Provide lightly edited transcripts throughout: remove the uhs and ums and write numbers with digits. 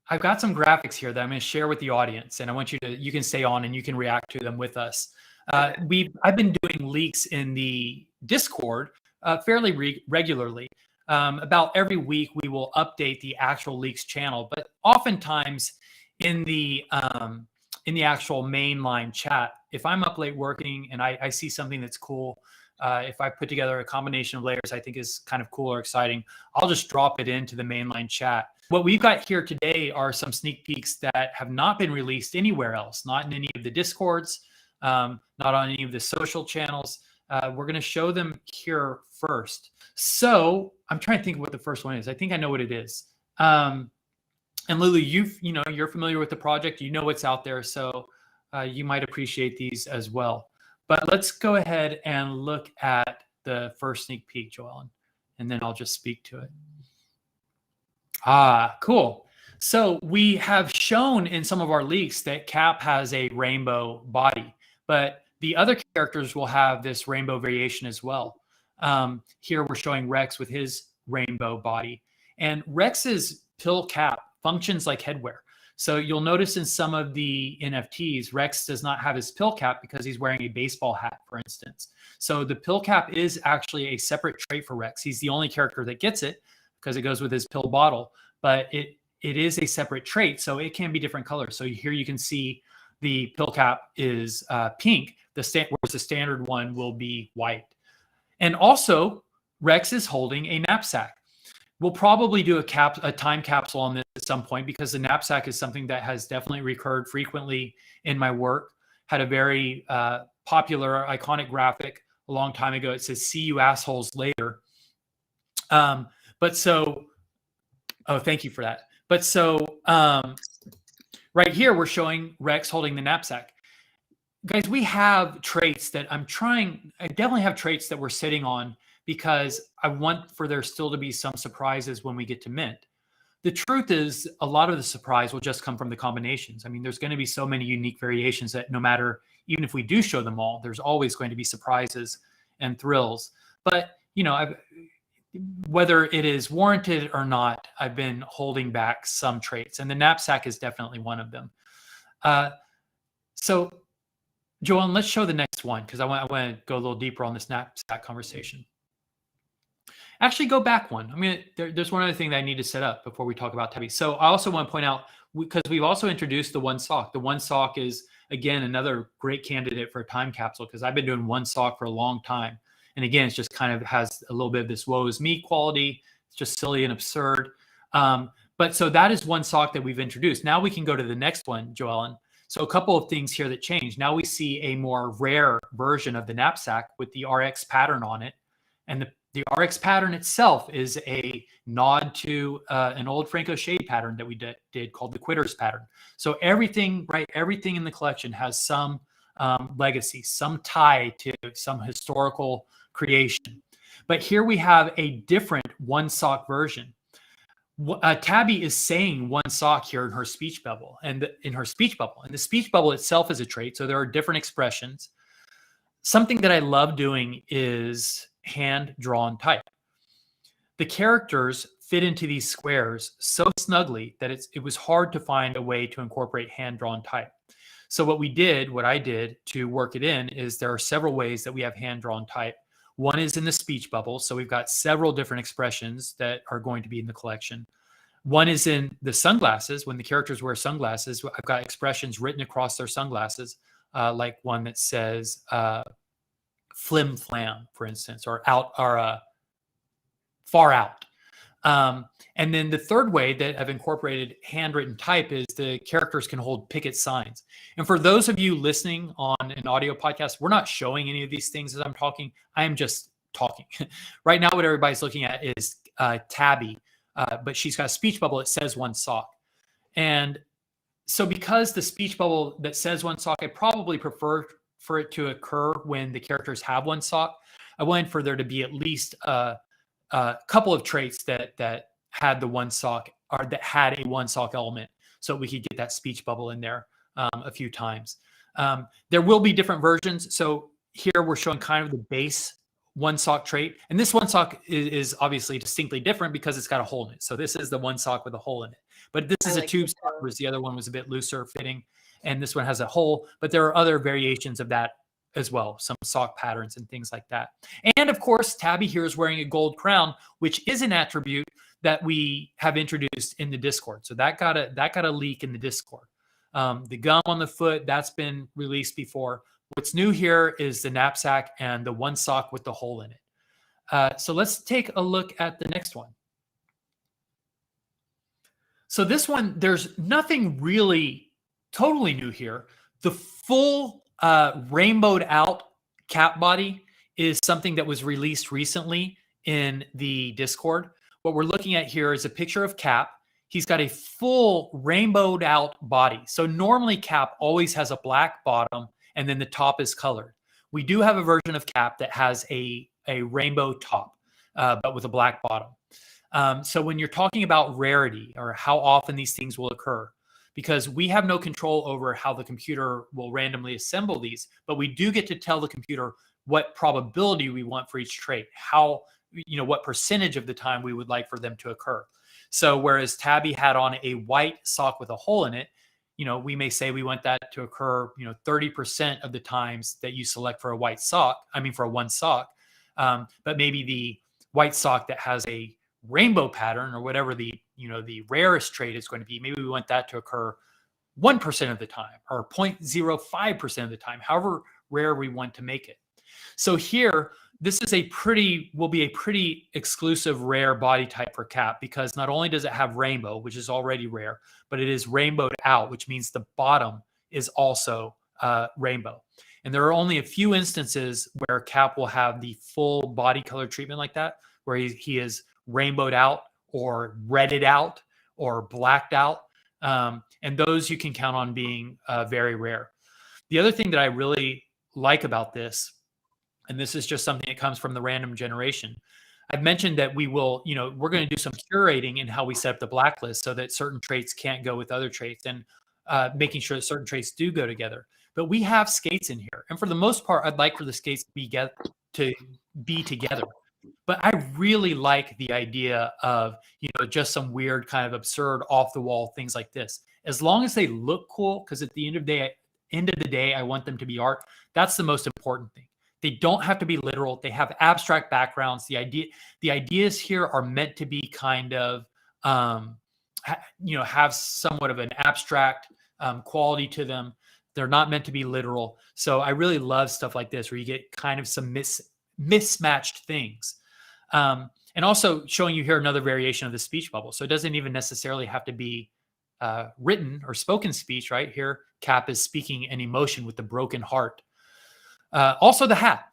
I've got some graphics here that I'm going to share with the audience, and I want you can stay on and you can react to them with us. I've been doing leaks in the Discord fairly regularly. About every week, we will update the actual leaks channel, but oftentimes in the actual mainline chat, if I'm up late working and I see something that's cool, if I put together a combination of layers I think is kind of cool or exciting, I'll just drop it into the mainline chat. What we've got here today are some sneak peeks that have not been released anywhere else, not in any of the Discords, not on any of the social channels. We're going to show them here first. So I'm trying to think of what the first one is. I think I know what it is. And Lulu, you're familiar with the project. You know what's out there, so you might appreciate these as well. But let's go ahead and look at the first sneak peek, Joellen, and then I'll just speak to it. Cool. So we have shown in some of our leaks that Cap has a rainbow body, but the other characters will have this rainbow variation as well. Here we're showing Rex with his rainbow body, and Rex's pill cap functions like headwear. So you'll notice in some of the NFTs, Rex does not have his pill cap because he's wearing a baseball hat, for instance. So the pill cap is actually a separate trait for Rex. He's the only character that gets it because it goes with his pill bottle, but it is a separate trait, so it can be different colors. So here you can see the pill cap is pink, whereas the standard one will be white. And also, Rex is holding a knapsack. We'll probably do a time capsule on this at some point because the knapsack is something that has definitely recurred frequently in my work. Had a very popular, iconic graphic a long time ago. It says, "See you assholes later." Oh, thank you for that. But so right here, we're showing Rex holding the knapsack. Guys, we have traits that I definitely have traits that we're sitting on because I want for there still to be some surprises when we get to mint. The truth is a lot of the surprise will just come from the combinations. I mean, there's going to be so many unique variations that no matter, even if we do show them all, there's always going to be surprises and thrills. But, whether it is warranted or not, I've been holding back some traits, and the knapsack is definitely one of them. So, Joellen, let's show the next one because I want to go a little deeper on this knapsack conversation. Actually, go back one. There's one other thing that I need to set up before we talk about tabby. So I also want to point out, because we've also introduced the one sock. The one sock is, again, another great candidate for a time capsule because I've been doing one sock for a long time. And again, it's just kind of has a little bit of this woe is me quality. It's just silly and absurd. But so that is one sock that we've introduced. Now we can go to the next one, Joellen. So a couple of things here that change. Now we see a more rare version of the knapsack with the RX pattern on it. And the RX pattern itself is a nod to an old Franco shade pattern that we did called the Quitters pattern. So everything in the collection has some legacy, some tie to some historical creation. But here we have a different one sock version. Tabby is saying one sock here in her speech bubble, and the speech bubble itself is a trait. So there are different expressions. Something that I love doing is hand-drawn type. The characters fit into these squares so snugly that it was hard to find a way to incorporate hand-drawn type. So what I did to work it in is there are several ways that we have hand-drawn type. One is in the speech bubble. So we've got several different expressions that are going to be in the collection. One is in the sunglasses. When the characters wear sunglasses, I've got expressions written across their sunglasses, like one that says flim flam, for instance, or far out. And then the third way that I've incorporated handwritten type is the characters can hold picket signs. And for those of you listening on an audio podcast, we're not showing any of these things as I'm talking. I am just talking. Right now, what everybody's looking at is Tabby, but she's got a speech bubble that says one sock. And so because the speech bubble that says one sock, I probably prefer for it to occur when the characters have one sock. I wanted for there to be at least a couple of traits that had the one sock, or that had a one sock element, so we could get that speech bubble in there a few times. There will be different versions. So here we're showing kind of the base one sock trait, and this one sock is obviously distinctly different because it's got a hole in it. So this is the one sock with a hole in it. But this is a tube sock, whereas the other one was a bit looser fitting, and this one has a hole. But there are other variations of that as well, some sock patterns and things like that. And of course, Tabby here is wearing a gold crown, which is an attribute that we have introduced in the Discord. So that got a leak in the Discord. The gum on the foot, that's been released before. What's new here is the knapsack and the one sock with the hole in it. So let's take a look at the next one. So this one, there's nothing really totally new here. The full rainbowed out cap body is something that was released recently in the Discord. What we're looking at here is a picture of Cap. He's got a full rainbowed out body. So normally Cap always has a black bottom and then the top is colored. We do have a version of Cap that has a rainbow top, but with a black bottom. So when you're talking about rarity or how often these things will occur, because we have no control over how the computer will randomly assemble these, but we do get to tell the computer what probability we want for each trait, what percentage of the time we would like for them to occur. So whereas Tabby had on a white sock with a hole in it, we may say we want that to occur, 30% of the times that you select for a white sock, for a one sock, but maybe the white sock that has a rainbow pattern or whatever the rarest trait is going to be, maybe we want that to occur 1% of the time or 0.05% of the time, however rare we want to make it. So here, this is will be a pretty exclusive rare body type for Cap, because not only does it have rainbow, which is already rare, but it is rainbowed out, which means the bottom is also rainbow. And there are only a few instances where Cap will have the full body color treatment like that, where he is rainbowed out or redded out or blacked out. And those you can count on being very rare. The other thing that I really like about this, and this is just something that comes from the random generation, I've mentioned that we will, we're going to do some curating in how we set up the blacklist so that certain traits can't go with other traits, and making sure that certain traits do go together. But we have skates in here. And for the most part, I'd like for the skates to be together. But I really like the idea of, just some weird kind of absurd off the wall things like this. As long as they look cool, because at the end of the day, I want them to be art. That's the most important thing. They don't have to be literal. They have abstract backgrounds. The ideas here are meant to be kind of, have somewhat of an abstract quality to them. They're not meant to be literal. So I really love stuff like this, where you get kind of some mismatched things. And also showing you here another variation of the speech bubble. So it doesn't even necessarily have to be written or spoken speech, right? Here, Cap is speaking an emotion with the broken heart. Also the hat.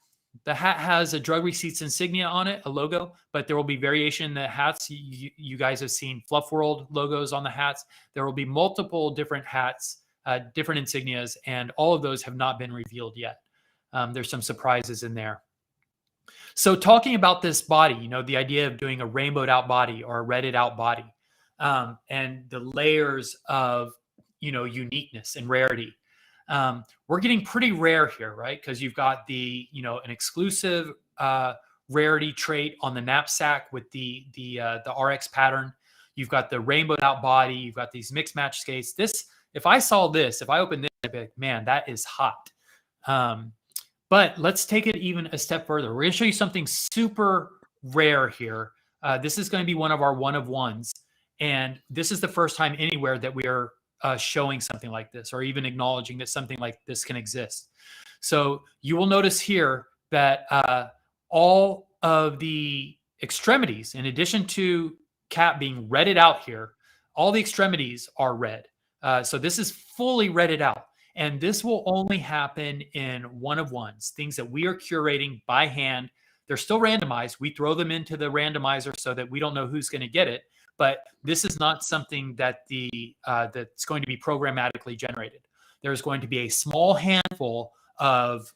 The hat has a drug receipts insignia on it, a logo, but there will be variation in the hats. You guys have seen Fluff World logos on the hats. There will be multiple different hats, different insignias, and all of those have not been revealed yet. There's some surprises in there. So talking about this body, the idea of doing a rainbowed out body or a redded out body, and the layers of, uniqueness and rarity. We're getting pretty rare here, right? Because you've got an exclusive rarity trait on the knapsack with the RX pattern. You've got the rainbowed out body. You've got these mixed match skates. If I open this, I'd be like, man, that is hot. But let's take it even a step further. We're going to show you something super rare here. This is going to be one of our one of ones. And this is the first time anywhere that we are showing something like this, or even acknowledging that something like this can exist. So you will notice here that all of the extremities, in addition to Cap being redded out here, all the extremities are red. So this is fully redded out. And this will only happen in one of ones, things that we are curating by hand. They're still randomized. We throw them into the randomizer so that we don't know who's going to get it. But this is not something that that's going to be programmatically generated. There's going to be a small handful of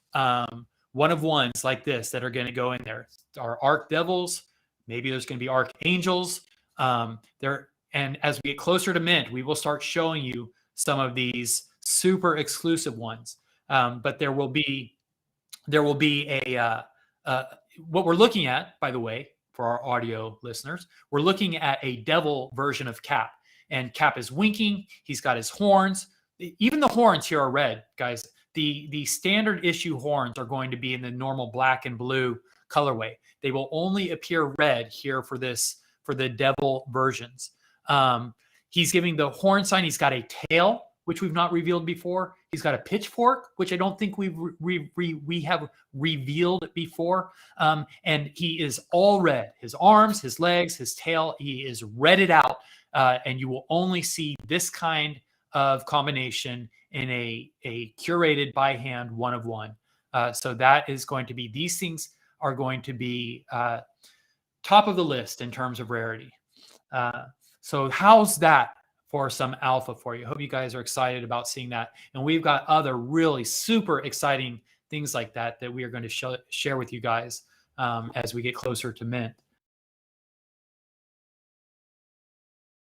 one of ones like this that are going to go in there. Our Arc Devils, maybe there's going to be Archangels. And as we get closer to mint, we will start showing you some of these super exclusive ones. But there will be what we're looking at, by the way, for our audio listeners, we're looking at a devil version of Cap. and Cap is winking. He's got his horns. Even the horns here are red, guys. The standard issue horns are going to be in the normal black and blue colorway. They will only appear red here for the devil versions. He's giving the horn sign. He's got a tail, which we've not revealed before. He's got a pitchfork, which I don't think we have revealed before. And he is all red. His arms, his legs, his tail, he is redded out. And you will only see this kind of combination in a curated by hand 1 of 1. So that is going to be, these things are going to be top of the list in terms of rarity. So how's that for some alpha for you? Hope you guys are excited about seeing that. And we've got other really super exciting things like that we are going to share with you guys as we get closer to mint.